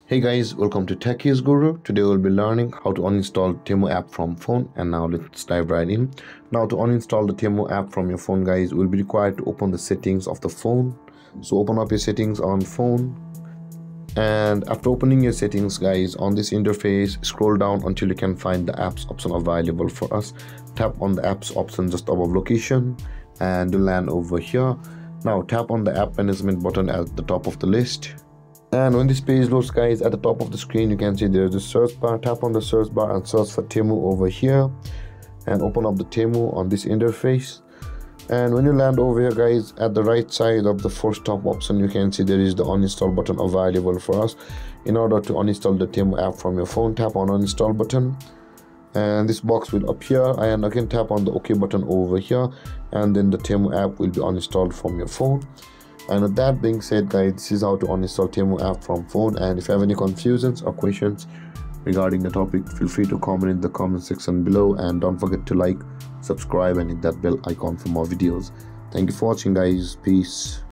Hey guys, welcome to Techies Guru. Today we'll be learning how to uninstall Temu app from phone, and now let's dive right in. Now to uninstall the Temu app from your phone, guys, will be required to open the settings of the phone. So open up your settings on phone, and after opening your settings, guys, on this interface, scroll down until you can find the apps option available for us. Tap on the apps option just above location and you'll land over here. Now tap on the app management button at the top of the list. And when this page loads, guys, at the top of the screen you can see there's a search bar. Tap on the search bar and search for Temu over here and open up the Temu on this interface. And when you land over here, guys, at the right side of the first top option you can see there is the uninstall button available for us. In order to uninstall the Temu app from your phone, tap on uninstall button and this box will appear, and again tap on the OK button over here, and then the Temu app will be uninstalled from your phone. And with that being said, guys, this is how to uninstall Temu app from phone. And if you have any confusions or questions regarding the topic, feel free to comment in the comment section below, and don't forget to like, subscribe and hit that bell icon for more videos. Thank you for watching, guys. Peace.